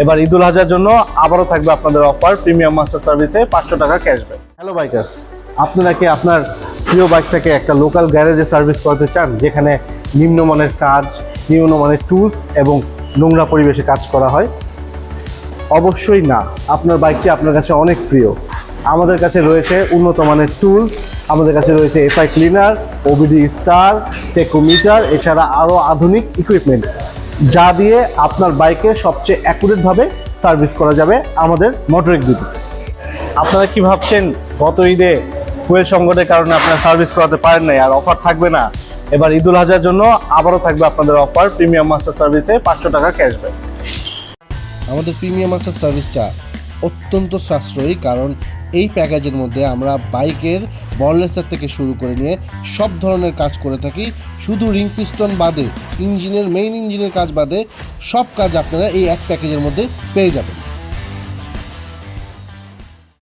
এবার ঈদুল আজহার জন্য আবারও থাকবে আপনাদের অফার প্রিমিয়াম মাস্টার সার্ভিসে 500 টাকা ক্যাশব্যাক। হ্যালো বাইকার্স, আপনারা কি আপনার প্রিয় বাইকটাকে একটা লোকাল গ্যারেজে সার্ভিস করতে চান, যেখানে নিম্নমানের কাজ, নিম্নমানের টুলস এবং নোংরা পরিবেশে কাজ করা হয়? অবশ্যই না, আপনার বাইকটি আপনার কাছে অনেক প্রিয়। আমাদের কাছে রয়েছে উন্নত মানের টুলস, আমাদের কাছে রয়েছে FI cleaner, OBD star, tachometer, এছাড়া আরও আধুনিক ইকুইপমেন্ট, যা দিয়ে আপনার বাইকে সবচেয়ে অ্যাকুরেটভাবে সার্ভিস করা যাবে আমাদের মোটরেক দুটি। আপনারা কি ভাবছেন গত ঈদে ফুয়েল সংকটের কারণে আপনারা সার্ভিস করাতে পারেন নাই আর অফার থাকবে না? এবার ঈদুল আজহার জন্য আবারও থাকবে আপনাদের অফার প্রিমিয়াম মাস্টার সার্ভিসে 500 টাকা ক্যাশব্যাক। আমাদের প্রিমিয়াম মাস্টার সার্ভিসটা অত্যন্ত সাশ্রয়ী, কারণ এই প্যাকেজের মধ্যে আমরা বাইকের বললেসার থেকে শুরু করে নিয়ে সব ধরনের কাজ করে থাকি। শুধু রিং পিস্টন বাদে, মেইন ইঞ্জিনের কাজ বাদে সব কাজ আপনারা এই এক প্যাকেজের মধ্যে পেয়ে যাবেন।